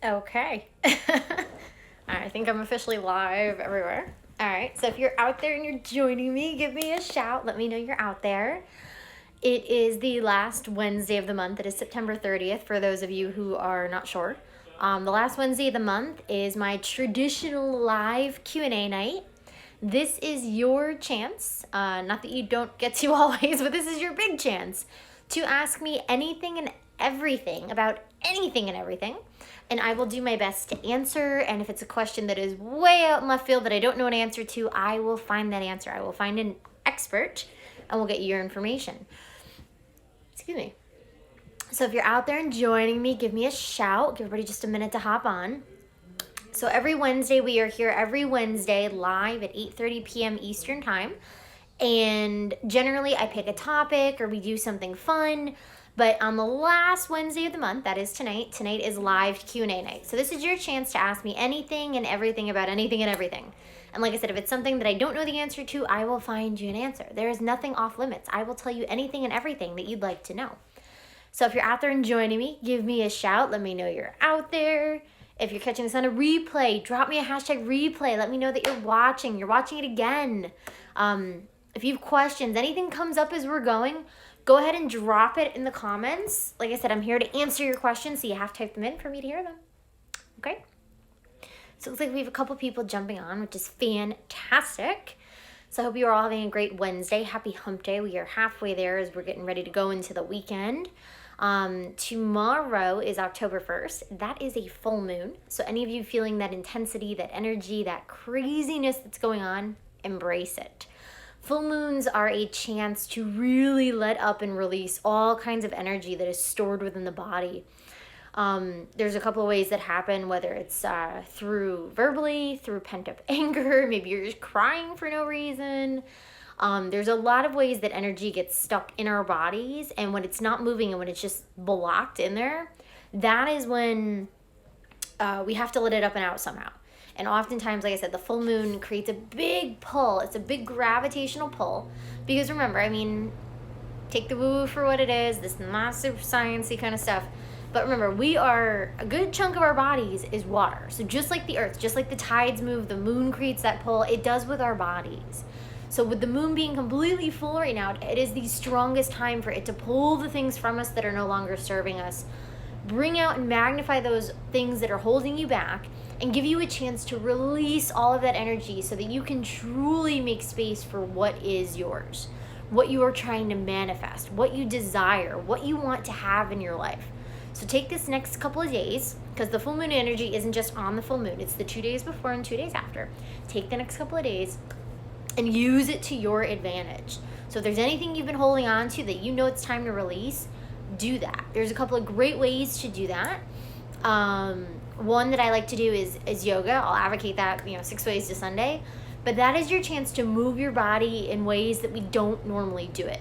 Okay. I think I'm officially live everywhere. All right, so if you're out there and you're joining me, give me a shout. Let me know you're out there. It is the last Wednesday of the month. It is September 30th for those of you who are not sure. The last Wednesday of the month is my traditional live Q&A night. This is your chance, not that you don't get to always, but this is your big chance to ask me anything and everything about anything and everything. And I will do my best to answer. And if it's a question that is way out in left field that I don't know an answer to, I will find that answer. I will find an expert and we'll get you your information. Excuse me. So if you're out there and joining me, give me a shout. Give everybody just a minute to hop on. So every Wednesday, we are here every Wednesday live at 8:30 p.m. Eastern Time. And generally, I pick a topic or we do something fun. But on the last Wednesday of the month, that is tonight is live Q&A night. So this is your chance to ask me anything and everything about anything and everything. And like I said, if it's something that I don't know the answer to, I will find you an answer. There is nothing off limits. I will tell you anything and everything that you'd like to know. So if you're out there and joining me, give me a shout. Let me know you're out there. If you're catching this on a replay, drop me a hashtag replay. Let me know that you're watching it again. If you have questions, anything comes up as we're going, go ahead and drop it in the comments. Like I said, I'm here to answer your questions, so you have to type them in for me to hear them. Okay? So it looks like we have a couple people jumping on, which is fantastic. So I hope you are all having a great Wednesday. Happy hump day. We are halfway there as we're getting ready to go into the weekend. Tomorrow is October 1st. That is a full moon. So any of you feeling that intensity, that energy, that craziness that's going on, embrace it. Full moons are a chance to really let up and release all kinds of energy that is stored within the body. There's a couple of ways that happen, whether it's through verbally, through pent-up anger, maybe you're just crying for no reason. There's a lot of ways that energy gets stuck in our bodies, and when it's not moving and when it's just blocked in there, that is when we have to let it up and out somehow. And oftentimes, like I said, the full moon creates a big pull. It's a big gravitational pull. Because remember, I mean, take the woo-woo for what it is, this massive sciencey kind of stuff. But remember, a good chunk of our bodies is water. So just like the earth, just like the tides move, the moon creates that pull, it does with our bodies. So with the moon being completely full right now, it is the strongest time for it to pull the things from us that are no longer serving us, bring out and magnify those things that are holding you back, and give you a chance to release all of that energy so that you can truly make space for what is yours, what you are trying to manifest, what you desire, what you want to have in your life. So take this next couple of days, because the full moon energy isn't just on the full moon, it's the 2 days before and 2 days after. Take the next couple of days and use it to your advantage. So if there's anything you've been holding on to that you know it's time to release, do that. There's a couple of great ways to do that. One that I like to do is yoga. I'll advocate that, 6 ways to Sunday. But that is your chance to move your body in ways that we don't normally do it.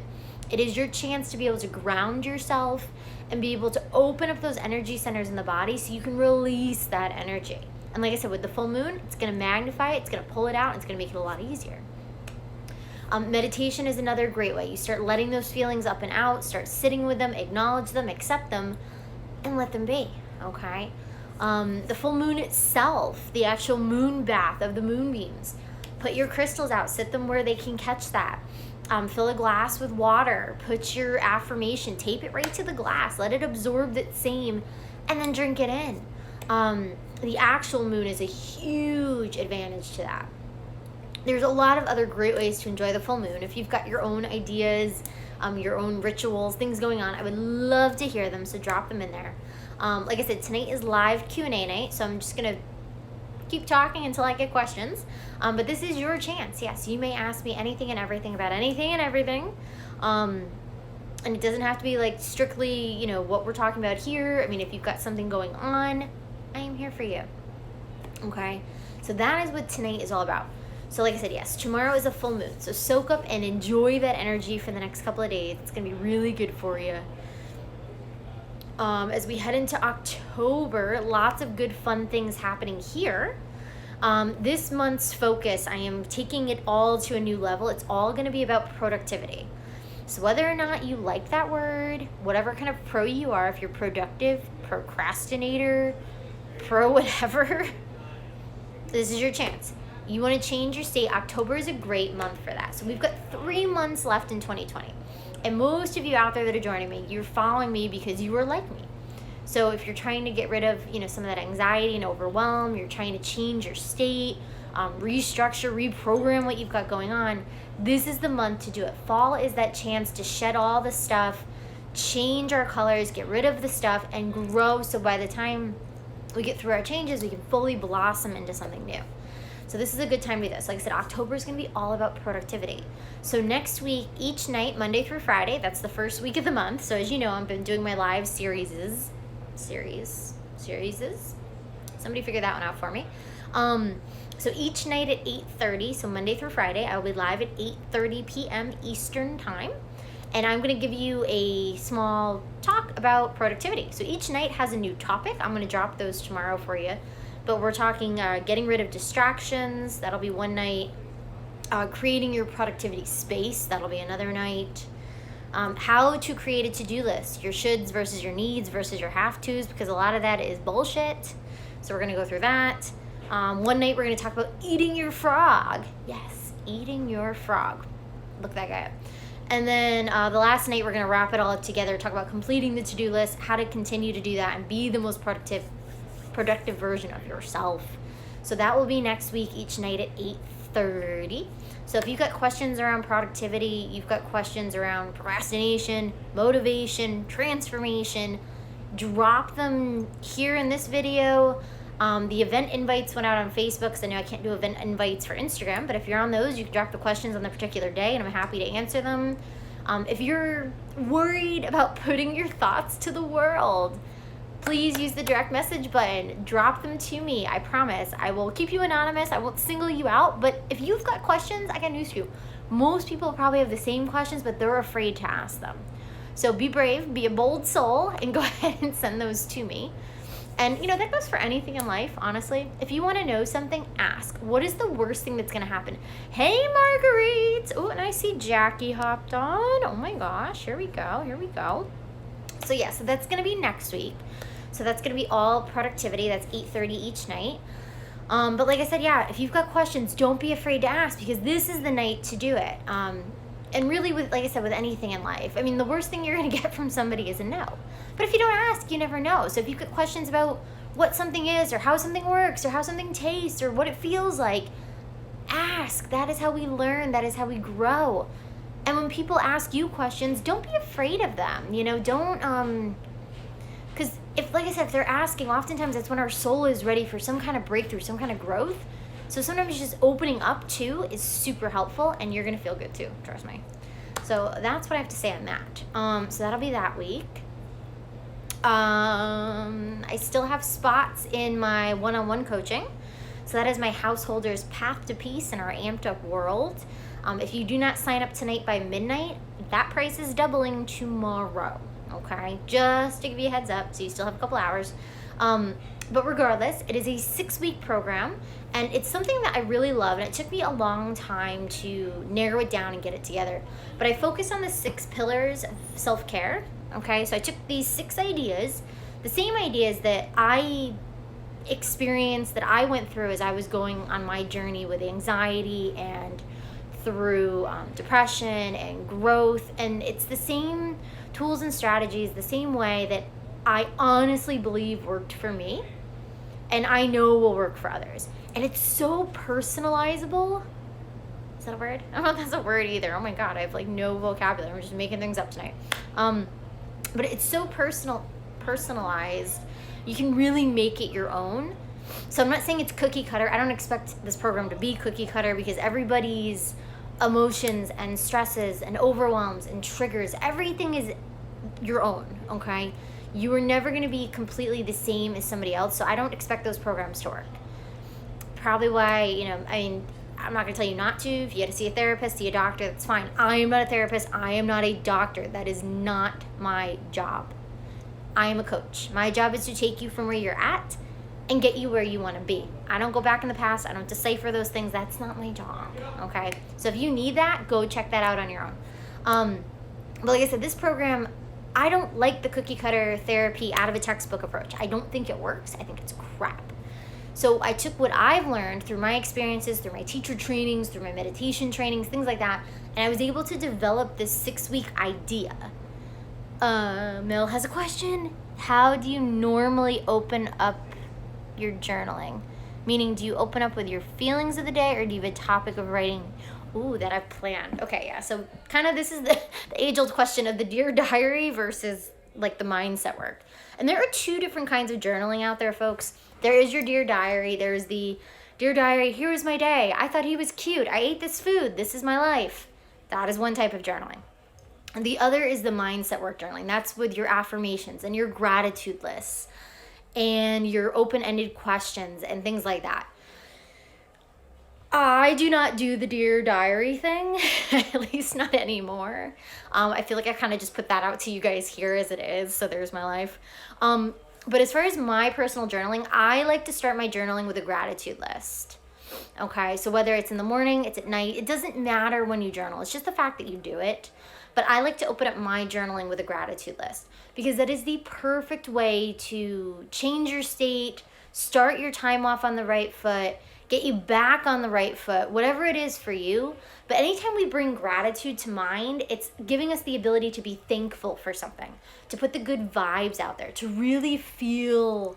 It is your chance to be able to ground yourself and be able to open up those energy centers in the body so you can release that energy. And like I said, with the full moon, it's going to magnify it, it's going to pull it out, and it's going to make it a lot easier. Meditation is another great way. You start letting those feelings up and out, start sitting with them, acknowledge them, accept them, and let them be, okay? The full moon itself, the actual moon bath of the moonbeams, put your crystals out, sit them where they can catch that. Fill a glass with water, put your affirmation, tape it right to the glass, let it absorb that same, and then drink it in. The actual moon is a huge advantage to that. There's a lot of other great ways to enjoy the full moon. If you've got your own ideas, your own rituals, things going on, I would love to hear them, so drop them in there. Like I said, tonight is live Q&A night, so I'm just going to keep talking until I get questions. But this is your chance. Yes, you may ask me anything and everything about anything and everything. And it doesn't have to be like strictly, what we're talking about here. I mean, if you've got something going on, I am here for you. Okay? So that is what tonight is all about. So like I said, yes, tomorrow is a full moon. So soak up and enjoy that energy for the next couple of days. It's going to be really good for you. As we head into October, lots of good fun things happening here. This month's focus, I am taking it all to a new level. It's all going to be about productivity. So whether or not you like that word, whatever kind of pro you are, if you're productive, procrastinator, pro whatever, this is your chance. You want to change your state. October is a great month for that. So we've got 3 months left in 2020. And most of you out there that are joining me, you're following me because you are like me. So if you're trying to get rid of, some of that anxiety and overwhelm, you're trying to change your state, restructure, reprogram what you've got going on, this is the month to do it. Fall is that chance to shed all the stuff, change our colors, get rid of the stuff, and grow. So by the time we get through our changes, we can fully blossom into something new. So this is a good time to do this. Like I said, October is going to be all about productivity. So next week, each night, Monday through Friday, that's the first week of the month. So as you know, I've been doing my live series. Somebody figure that one out for me. So each night at 8:30, so Monday through Friday, I will be live at 8:30 p.m. Eastern time. And I'm going to give you a small talk about productivity. So each night has a new topic. I'm going to drop those tomorrow for you. But we're talking getting rid of distractions. That'll be one night. Creating your productivity space. That'll be another night. How to create a to-do list. Your shoulds versus your needs versus your have-tos, because a lot of that is bullshit. So we're going to go through that. One night we're going to talk about eating your frog. Yes, eating your frog. Look that guy up. And then the last night we're going to wrap it all up together, talk about completing the to-do list, how to continue to do that and be the most productive version of yourself. So that will be next week, each night at 8:30. So if you've got questions around productivity, you've got questions around procrastination, motivation, transformation, drop them here in this video. The event invites went out on Facebook, because I know I can't do event invites for Instagram, but if you're on those, you can drop the questions on the particular day, and I'm happy to answer them. If you're worried about putting your thoughts to the world, please use the direct message button. Drop them to me. I promise. I will keep you anonymous. I won't single you out. But if you've got questions, I got news for you. Most people probably have the same questions, but they're afraid to ask them. So be brave, be a bold soul, and go ahead and send those to me. And, that goes for anything in life, honestly. If you want to know something, ask. What is the worst thing that's going to happen? Hey, Marguerite. Oh, and I see Jackie hopped on. Oh, my gosh. Here we go. So, yeah, so that's going to be next week. So that's going to be all productivity. That's 8:30 each night. But like I said, yeah, if you've got questions, don't be afraid to ask, because this is the night to do it. And really, like I said, with anything in life, I mean, the worst thing you're going to get from somebody is a no. But if you don't ask, you never know. So if you've got questions about what something is, or how something works, or how something tastes, or what it feels like, ask. That is how we learn. That is how we grow. And when people ask you questions, don't be afraid of them. Don't, because like I said, if they're asking, oftentimes that's when our soul is ready for some kind of breakthrough, some kind of growth. So sometimes just opening up too is super helpful, and you're going to feel good too, trust me. So that's what I have to say on that. So that'll be that week. I still have spots in my one-on-one coaching. So that is my Householder's Path to Peace in our amped up world. If you do not sign up tonight by midnight, that price is doubling tomorrow. Okay, just to give you a heads up, so you still have a couple hours. But regardless, it is a 6-week program, and it's something that I really love, and it took me a long time to narrow it down and get it together. But I focus on the 6 pillars of self-care. Okay, so I took these 6 ideas, the same ideas that I experienced, that I went through as I was going on my journey with anxiety and through depression and growth, and it's the same tools and strategies, the same way that I honestly believe worked for me, and I know will work for others. And it's so personalizable. Is that a word? I don't know if that's a word either. Oh my god, I have no vocabulary. I'm just making things up tonight. But it's so personalized. You can really make it your own. So I'm not saying it's cookie cutter. I don't expect this program to be cookie cutter, because everybody's emotions and stresses and overwhelms and triggers, everything is your own, okay? You are never going to be completely the same as somebody else, so I don't expect those programs to work. Probably why, I'm not going to tell you not to. If you had to see a therapist, see a doctor, that's fine. I am not a therapist. I am not a doctor. That is not my job. I am a coach. My job is to take you from where you're at and get you where you want to be. I don't go back in the past. I don't decipher those things. That's not my job, okay? So if you need that, go check that out on your own. But like I said, this program I don't like the cookie cutter therapy out of a textbook approach. I don't think it works. I think it's crap. So I took what I've learned through my experiences, through my teacher trainings, through my meditation trainings, things like that, and I was able to develop this 6-week idea. Mel has a question. How do you normally open up your journaling? Meaning, do you open up with your feelings of the day, or do you have a topic of writing? Ooh, that I've planned. Okay, yeah. So kind of this is the age-old question of the Dear Diary versus like the mindset work. And there are 2 different kinds of journaling out there, folks. There is your Dear Diary. There's the Dear Diary, here was my day. I thought he was cute. I ate this food. This is my life. That is one type of journaling. And the other is the mindset work journaling. That's with your affirmations and your gratitude lists and your open-ended questions and things like that. I do not do the Dear Diary thing, at least not anymore. I feel like I kind of just put that out to you guys here as it is, so there's my life. But as far as my personal journaling, I like to start my journaling with a gratitude list. Okay, so whether it's in the morning, it's at night, it doesn't matter when you journal. It's just the fact that you do it. But I like to open up my journaling with a gratitude list because that is the perfect way to change your state, start your time off on the right foot, get you back on the right foot, whatever it is for you. But anytime we bring gratitude to mind, it's giving us the ability to be thankful for something, to put the good vibes out there, to really feel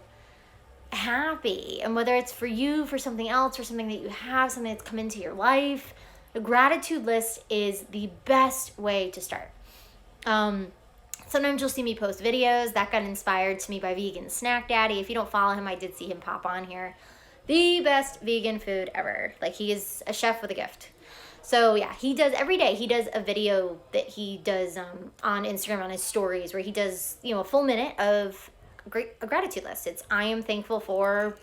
happy. And whether it's for you, for something else, for something that you have, something that's come into your life, the gratitude list is the best way to start. Sometimes you'll see me post videos. That got inspired to me by Vegan Snack Daddy. If you don't follow him, I did see him pop on here. The best vegan food ever. Like, he is a chef with a gift. So yeah, he does every day. He does a video that he does on Instagram on his stories where he does, a full minute of a gratitude list. It's I am thankful for,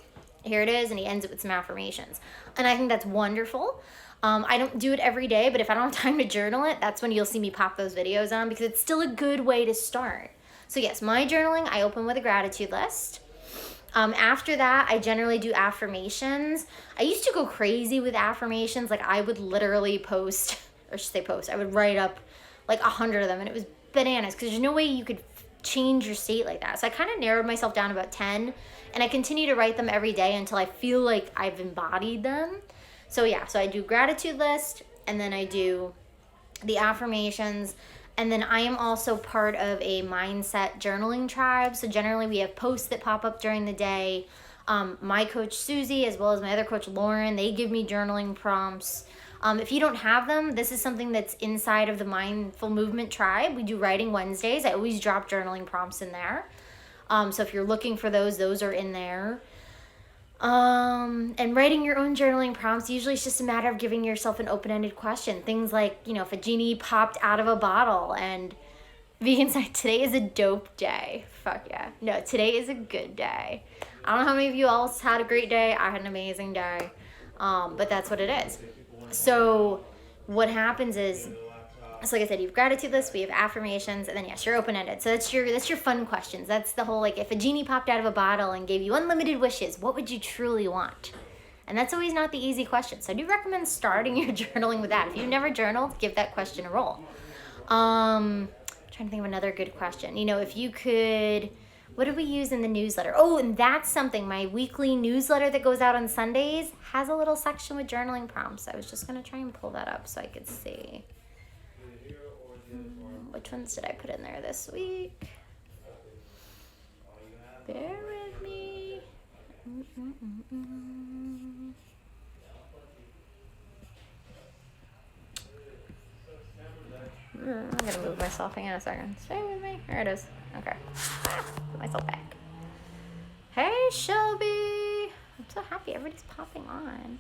here it is, and he ends it with some affirmations. And I think that's wonderful. I don't do it every day, but if I don't have time to journal it, that's when you'll see me pop those videos on because it's still a good way to start. So yes, my journaling, I open with a gratitude list. After that, I generally do affirmations. I used to go crazy with affirmations. Like, I would literally post, I would write up like 100 of them, and it was bananas because there's no way you could change your state like that. So I kind of narrowed myself down to about 10, and I continue to write them every day until I feel like I've embodied them. So yeah, so I do gratitude list, and then I do the affirmations. And then I am also part of a mindset journaling tribe. So generally we have posts that pop up during the day. My coach Susie, as well as my other coach Lauren, they give me journaling prompts. If you don't have them, this is something that's inside of the Mindful Movement tribe. We do Writing Wednesdays. I always drop journaling prompts in there. So if you're looking for those are in there. And writing your own journaling prompts, usually it's just a matter of giving yourself an open-ended question. Things like, if a genie popped out of a bottle and vegan side, today is a dope day. Fuck yeah. No, today is a good day. I don't know how many of you else had a great day. I had an amazing day. But that's what it is. So what happens is, so like I said, you have gratitude lists, we have affirmations, and then yes, you're open-ended. So that's your fun questions. That's the whole, like, if a genie popped out of a bottle and gave you unlimited wishes, what would you truly want? And that's always not the easy question. So I do recommend starting your journaling with that. If you've never journaled, give that question a roll. Trying to think of another good question. If you could, what do we use in the newsletter? Oh, and that's something. My weekly newsletter that goes out on Sundays has a little section with journaling prompts. I was just going to try and pull that up so I could see. Which ones did I put in there this week? Bear with me. I'm going to move myself. Hang on a second. Stay with me. There it is. Okay. Put myself back. Hey, Shelby. I'm so happy everybody's popping on.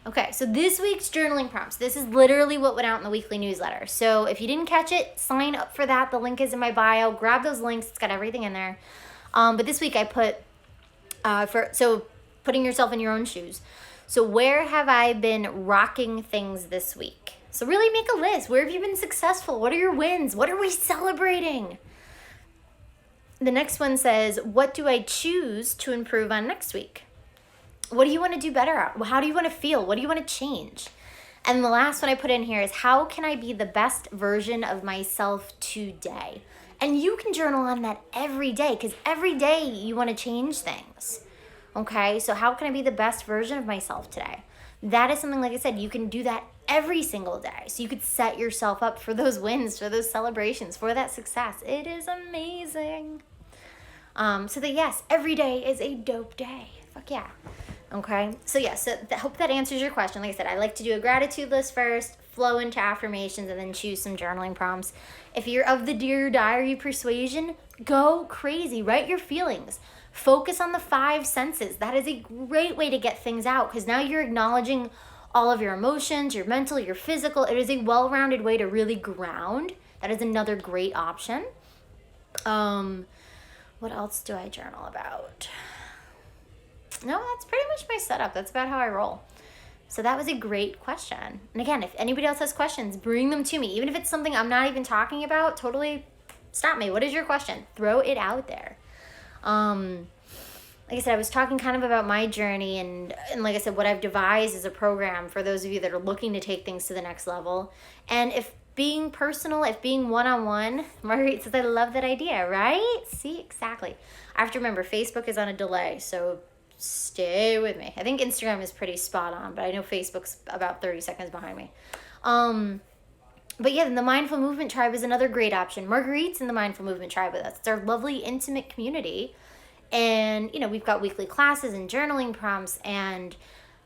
Okay, so this week's journaling prompts. This is literally what went out in the weekly newsletter. So if you didn't catch it, sign up for that. The link is in my bio. Grab those links. It's got everything in there. But this week I put, putting yourself in your own shoes. So where have I been rocking things this week? So really make a list. Where have you been successful? What are your wins? What are we celebrating? The next one says, what do I choose to improve on next week? What do you want to do better at? How do you want to feel? What do you want to change? And the last one I put in here is, how can I be the best version of myself today? And you can journal on that every day, because every day you want to change things. Okay, so how can I be the best version of myself today? That is something, like I said, you can do that every single day. So you could set yourself up for those wins, for those celebrations, for that success. It is amazing. So that, yes, every day is a dope day. Fuck yeah. Okay, so yeah, so hope that answers your question. Like I said, I like to do a gratitude list first, flow into affirmations, and then choose some journaling prompts. If you're of the Dear Diary persuasion, go crazy. Write your feelings. Focus on the 5 senses. That is a great way to get things out, because now you're acknowledging all of your emotions, your mental, your physical. It is a well-rounded way to really ground. That is another great option. What else do I journal about? No, that's pretty much my setup. That's about how I roll. So that was a great question. And again, if anybody else has questions, bring them to me. Even if it's something I'm not even talking about, totally stop me. What is your question? Throw it out there. Like I said, I was talking kind of about my journey, and like I said, what I've devised is a program for those of you that are looking to take things to the next level. And if being personal, if being one-on-one, Marguerite says, I love that idea, right? See, exactly. I have to remember, Facebook is on a delay, so stay with me. I think Instagram is pretty spot on, but I know Facebook's about 30 seconds behind me. But yeah, the Mindful Movement Tribe is another great option. Marguerite's in the Mindful Movement Tribe with us. It's our lovely, intimate community. And, we've got weekly classes and journaling prompts and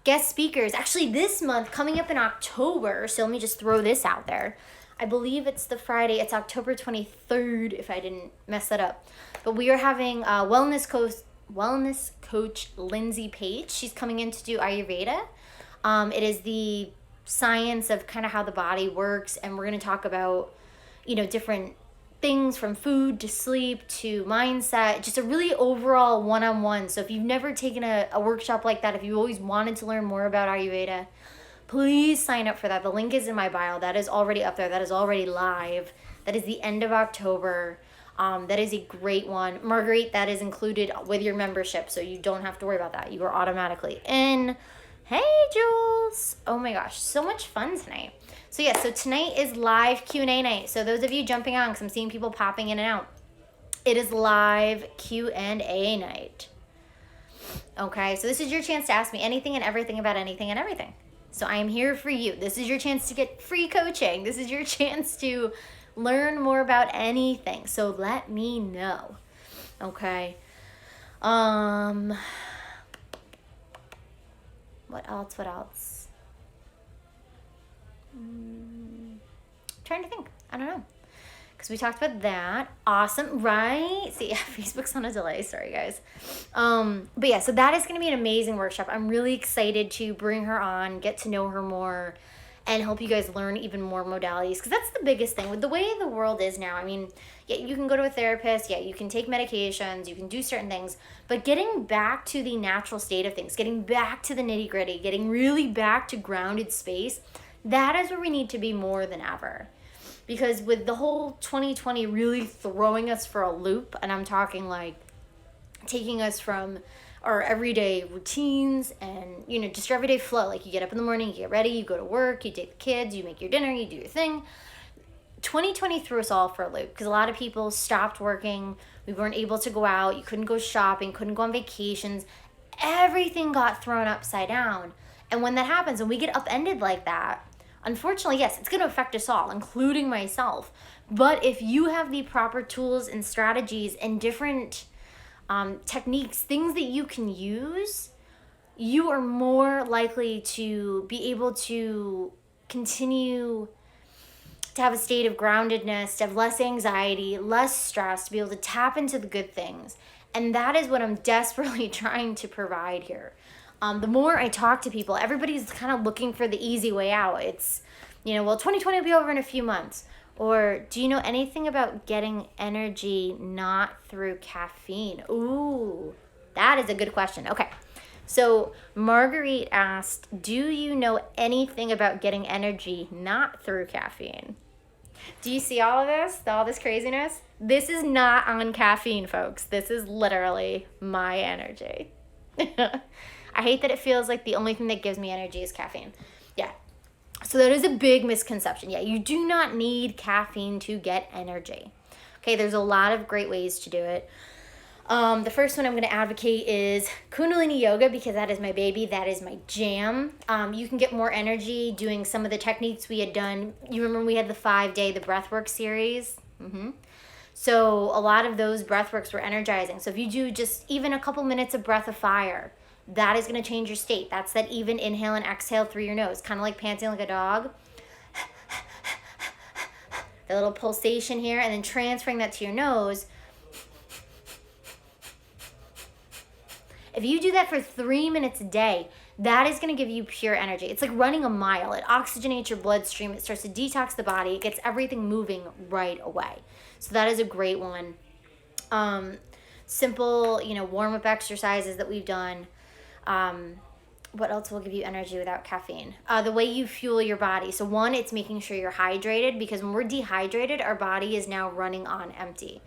guest speakers. Actually, this month, coming up in October, so let me just throw this out there. I believe it's the Friday. It's October 23rd, if I didn't mess that up. But we are having wellness coach Lindsay Page. She's coming in to do Ayurveda. It is the science of kind of how the body works, and we're going to talk about different things from food to sleep to mindset, just a really overall one-on-one. So if you've never taken a workshop like that, if you always wanted to learn more about Ayurveda, please sign up for that. The link is in my bio. That is already up there. That is already live. That is the end of October. That is a great one. Marguerite, that is included with your membership, so you don't have to worry about that. You are automatically in. Hey, Jules. Oh my gosh, so much fun tonight. So yeah, so tonight is live Q&A night. So those of you jumping on, because I'm seeing people popping in and out, it is live Q&A night. Okay, so this is your chance to ask me anything and everything about anything and everything. So I am here for you. This is your chance to get free coaching. This is your chance to learn more about anything. So let me know. Okay. What else? Trying to think. I don't know. Because we talked about that. Awesome, right? See, yeah, Facebook's on a delay. Sorry, guys. But yeah, so that is going to be an amazing workshop. I'm really excited to bring her on, get to know her more, and help you guys learn even more modalities. Because that's the biggest thing. With the way the world is now, I mean, yeah, you can go to a therapist. Yeah, you can take medications. You can do certain things. But getting back to the natural state of things, getting back to the nitty gritty, getting really back to grounded space, that is where we need to be more than ever. Because with the whole 2020 really throwing us for a loop, and I'm talking like taking us from our everyday routines and, just your everyday flow. Like you get up in the morning, you get ready, you go to work, you take the kids, you make your dinner, you do your thing. 2020 threw us all for a loop because a lot of people stopped working. We weren't able to go out. You couldn't go shopping, couldn't go on vacations. Everything got thrown upside down. And when that happens, and we get upended like that, unfortunately, yes, it's going to affect us all, including myself. But if you have the proper tools and strategies and different techniques, things that you can use, you are more likely to be able to continue to have a state of groundedness, to have less anxiety, less stress, to be able to tap into the good things. And that is what I'm desperately trying to provide here. The more I talk to people, everybody's kind of looking for the easy way out. It's, 2020 will be over in a few months. Or do you know anything about getting energy not through caffeine? Ooh, that is a good question. Okay. So Marguerite asked, do you know anything about getting energy not through caffeine? Do you see all of this? All this craziness? This is not on caffeine, folks. This is literally my energy. I hate that it feels like the only thing that gives me energy is caffeine. Yeah. So that is a big misconception. Yeah, you do not need caffeine to get energy. Okay, there's a lot of great ways to do it. The first one I'm going to advocate is Kundalini Yoga, because that is my baby. That is my jam. You can get more energy doing some of the techniques we had done. You remember we had the 5-day, the breathwork series? So a lot of those breathworks were energizing. So if you do just even a couple minutes of breath of fire, that is going to change your state. That's that even inhale and exhale through your nose, kind of like panting like a dog. The little pulsation here, and then transferring that to your nose. If you do that for 3 minutes a day, that is going to give you pure energy. It's like running a mile. It oxygenates your bloodstream. It starts to detox the body. It gets everything moving right away. So that is a great one. Simple, warm-up exercises that we've done. What else will give you energy without caffeine? The way you fuel your body. So one, it's making sure you're hydrated, because when we're dehydrated, our body is now running on empty.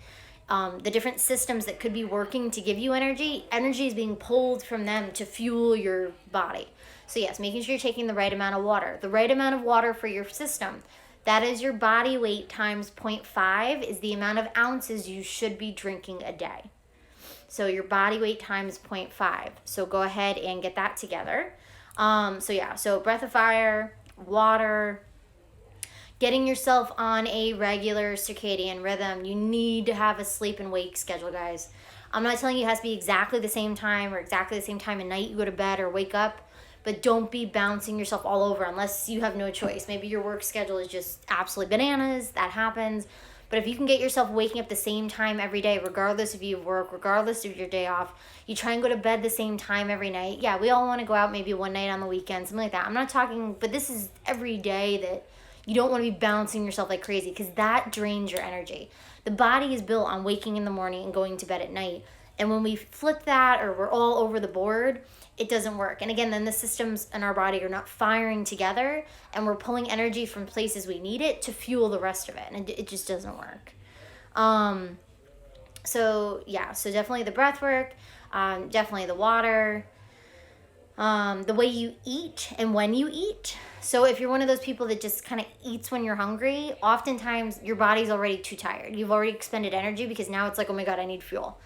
The different systems that could be working to give you energy is being pulled from them to fuel your body. So yes, making sure you're taking the right amount of water. The right amount of water for your system, that is your body weight times 0.5 is the amount of ounces you should be drinking a day. So your body weight times 0.5. So go ahead and get that together. So breath of fire, water, getting yourself on a regular circadian rhythm. You need to have a sleep and wake schedule, guys. I'm not telling you it has to be exactly the same time or exactly the same time at night you go to bed or wake up, but don't be bouncing yourself all over unless you have no choice. Maybe your work schedule is just absolutely bananas. That happens. But if you can get yourself waking up the same time every day, regardless if you have work, regardless of your day off, you try and go to bed the same time every night. Yeah, we all want to go out maybe one night on the weekend, something like that. I'm not talking, but this is every day that you don't want to be bouncing yourself like crazy, because that drains your energy. The body is built on waking in the morning and going to bed at night. And when we flip that, or we're all over the board, it doesn't work. And again, then the systems in our body are not firing together, and we're pulling energy from places we need it to fuel the rest of it. And it just doesn't work. So definitely the breath work, definitely the water, the way you eat and when you eat. So if you're one of those people that just kind of eats when you're hungry, oftentimes your body's already too tired. You've already expended energy, because now it's like, oh my God, I need fuel.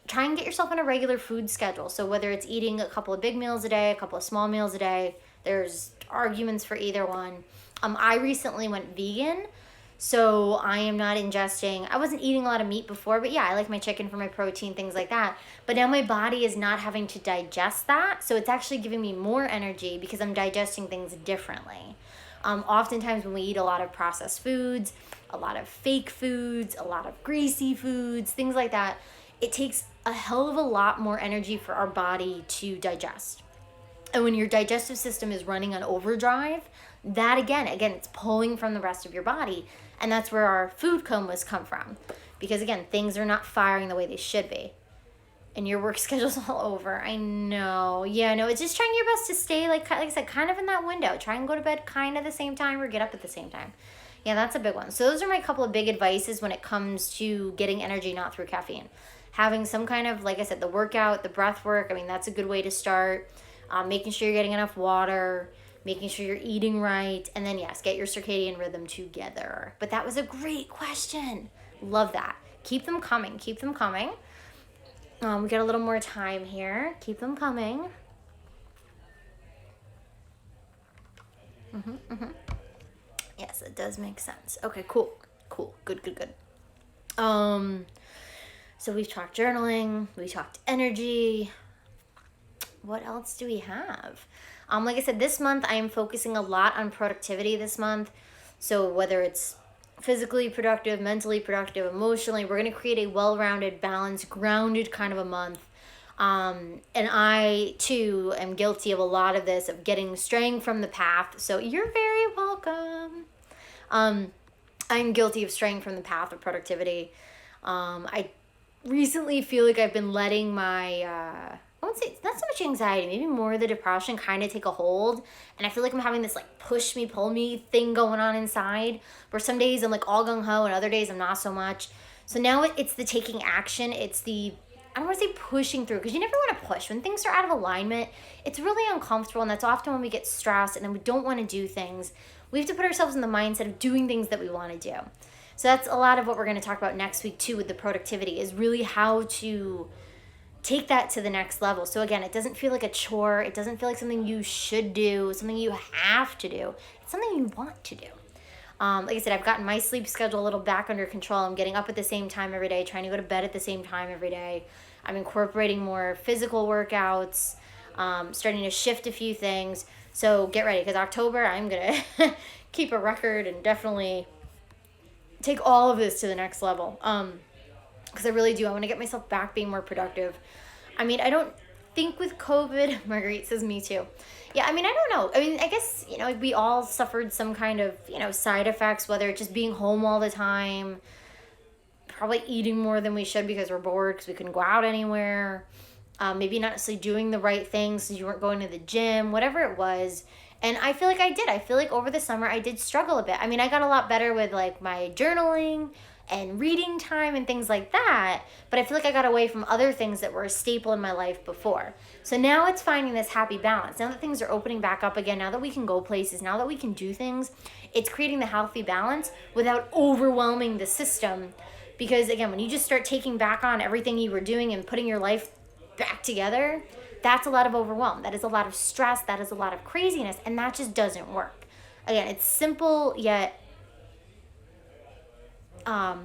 Try and get yourself on a regular food schedule. So whether it's eating a couple of big meals a day, a couple of small meals a day, there's arguments for either one. I recently went vegan, so I am not ingesting, I wasn't eating a lot of meat before, but yeah, I like my chicken for my protein, things like that. But now my body is not having to digest that, so it's actually giving me more energy because I'm digesting things differently. Oftentimes when we eat a lot of processed foods, a lot of fake foods, a lot of greasy foods, things like that, it takes a hell of a lot more energy for our body to digest. And when your digestive system is running on overdrive, that again, it's pulling from the rest of your body. And that's where our food comas come from. Because again, things are not firing the way they should be. And your work schedule's all over. I know. Yeah, no, it's just trying your best to stay, like I said, kind of in that window. Try and go to bed kind of the same time or get up at the same time. Yeah, that's a big one. So those are my couple of big advices when it comes to getting energy not through caffeine. Having some kind of, like I said, the workout, the breath work, that's a good way to start. Making sure you're getting enough water, making sure you're eating right, and then yes, get your circadian rhythm together. But that was a great question. Love that. Keep them coming. We got a little more time here. Keep them coming. Yes, it does make sense. Okay, cool. Good. So we've talked journaling, we talked energy. What else do we have? Like I said, this month I am focusing a lot on productivity this month. So whether it's physically productive, mentally productive, emotionally, we're going to create a well-rounded, balanced, grounded kind of a month. And I too am guilty of a lot of this, of straying from the path. So you're very welcome. I'm guilty of straying from the path of productivity. I recently feel like I've been letting my, I won't say, not so much anxiety, maybe more the depression kind of take a hold. And I feel like I'm having this like push me, pull me thing going on inside, where some days I'm like all gung ho and other days I'm not so much. So now it's the taking action. It's the, I don't want to say pushing through, because you never want to push. When things are out of alignment, it's really uncomfortable. And that's often when we get stressed and then we don't want to do things. We have to put ourselves in the mindset of doing things that we want to do. So that's a lot of what we're going to talk about next week too with the productivity, is really how to take that to the next level. So again, it doesn't feel like a chore. It doesn't feel like something you should do, something you have to do. It's something you want to do. Like I said, I've gotten my sleep schedule a little back under control. I'm getting up at the same time every day, trying to go to bed at the same time every day. I'm incorporating more physical workouts, starting to shift a few things. So get ready, because October, I'm going to keep a record and definitely take all of this to the next level. Because I really do. I want to get myself back being more productive. I mean, I don't think with COVID, Marguerite says me too. Yeah, I mean, I don't know. I mean, I guess, we all suffered some kind of, side effects, whether it's just being home all the time, probably eating more than we should because we're bored because we couldn't go out anywhere, maybe not necessarily doing the right things because you weren't going to the gym, whatever it was. And I feel like I did. I feel like over the summer I did struggle a bit. I mean, I got a lot better with like my journaling and reading time and things like that, but I feel like I got away from other things that were a staple in my life before. So now it's finding this happy balance. Now that things are opening back up again, now that we can go places, now that we can do things, it's creating the healthy balance without overwhelming the system. Because again, when you just start taking back on everything you were doing and putting your life back together, that's a lot of overwhelm. That is a lot of stress. That is a lot of craziness. And that just doesn't work. Again, it's simple yet I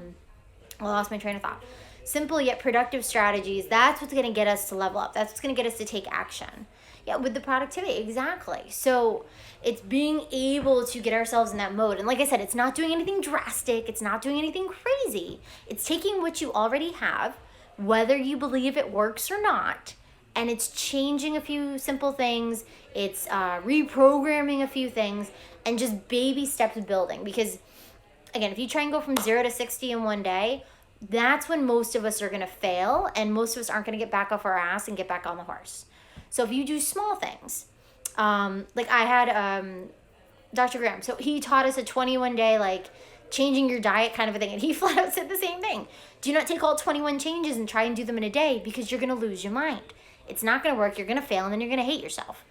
lost my train of thought. Simple yet productive strategies. That's what's going to get us to level up. That's what's going to get us to take action. Yeah, with the productivity, exactly. So it's being able to get ourselves in that mode. And like I said, it's not doing anything drastic. It's not doing anything crazy. It's taking what you already have, whether you believe it works or not, and it's changing a few simple things. It's reprogramming a few things, and just baby steps building. Because again, if you try and go from 0 to 60 in one day, that's when most of us are going to fail, and most of us aren't going to get back off our ass and get back on the horse. So if you do small things, like I had Dr. Graham, so he taught us a 21-day, like, changing your diet kind of a thing, and he flat out said the same thing. Do not take all 21 changes and try and do them in a day, because you're going to lose your mind. It's not going to work, you're going to fail, and then you're going to hate yourself.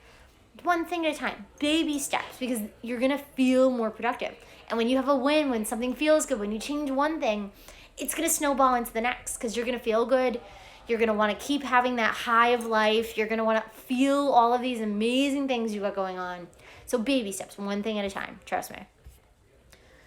One thing at a time, baby steps, because you're going to feel more productive. And when you have a win, when something feels good, when you change one thing, it's going to snowball into the next, because you're going to feel good. You're going to want to keep having that high of life. You're going to want to feel all of these amazing things you got going on. So baby steps, one thing at a time. Trust me.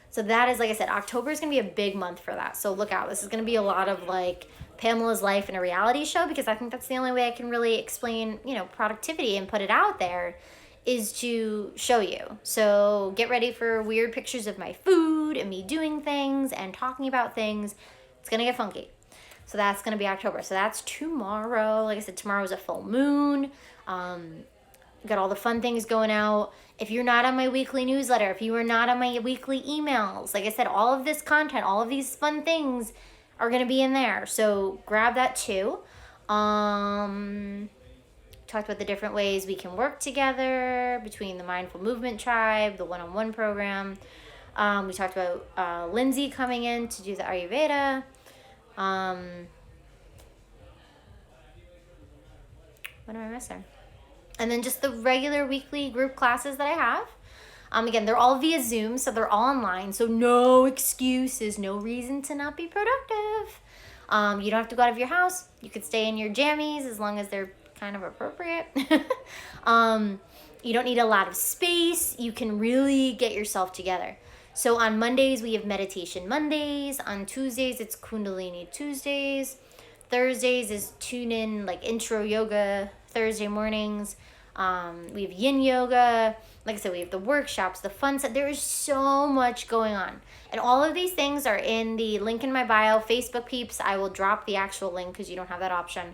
So that is, like I said, October is going to be a big month for that. So look out. This is going to be a lot of like Pamela's life in a reality show, because I think that's the only way I can really explain, productivity and put it out there, is to show you. So get ready for weird pictures of my food and me doing things and talking about things. It's going to get funky. So that's going to be October. So that's tomorrow. Like I said, tomorrow is a full moon. Got all the fun things going out. If you're not on my weekly newsletter, if you are not on my weekly emails, like I said, all of this content, all of these fun things are going to be in there. So grab that too. Talked about the different ways we can work together between the Mindful Movement Tribe, the one-on-one program. We talked about Lindsay coming in to do the Ayurveda. What am I missing? And then just the regular weekly group classes that I have. Again, they're all via Zoom, so they're all online. So no excuses, no reason to not be productive. You don't have to go out of your house. You could stay in your jammies as long as they're kind of appropriate. You don't need a lot of space. You can really get yourself together. So on Mondays, we have Meditation Mondays. On Tuesdays, it's Kundalini Tuesdays. Thursdays is tune in, like intro yoga Thursday mornings. We have yin yoga. Like I said, we have the workshops, the fun stuff. There is so much going on. And all of these things are in the link in my bio. Facebook peeps, I will drop the actual link because you don't have that option.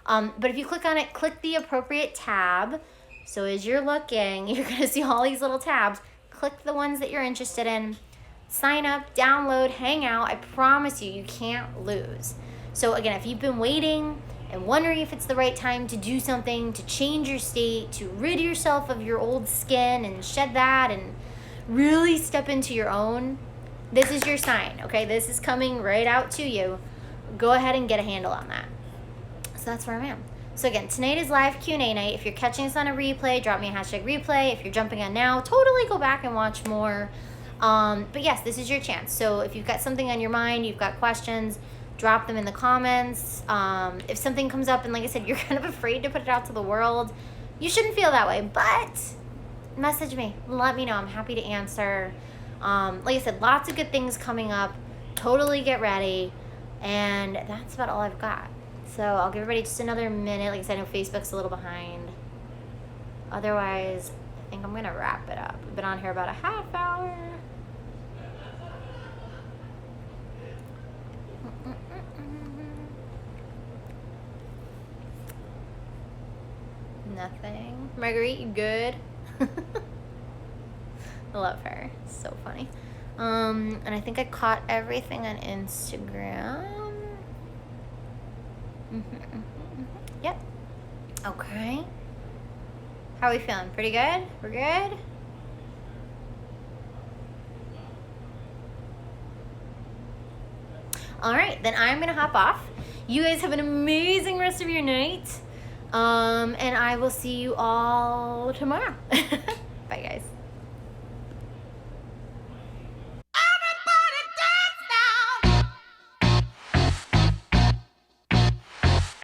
But if you click on it, click the appropriate tab. So as you're looking, you're going to see all these little tabs. Click the ones that you're interested in. Sign up, download, hang out. I promise you, you can't lose. So again, if you've been waiting and wondering if it's the right time to do something, to change your state, to rid yourself of your old skin and shed that and really step into your own, this is your sign, okay? This is coming right out to you. Go ahead and get a handle on that. So that's where I am. So again, tonight is live Q&A night. If you're catching us on a replay, drop me a hashtag replay. If you're jumping on now, totally go back and watch more. But yes, this is your chance. So if you've got something on your mind, you've got questions, drop them in the comments. If something comes up and like I said, you're kind of afraid to put it out to the world, you shouldn't feel that way, but message me, let me know. I'm happy to answer. Like I said, lots of good things coming up. Totally get ready. And that's about all I've got. So I'll give everybody just another minute. Like I said, I know Facebook's a little behind. Otherwise, I think I'm going to wrap it up. We've been on here about a half hour. Nothing. Marguerite, you good? I love her. So funny. And I think I caught everything on Instagram. Yep. Okay. How are we feeling? Pretty good? We're good? All right, then I'm gonna hop off. You guys have an amazing rest of your night. And I will see you all tomorrow. Bye, guys.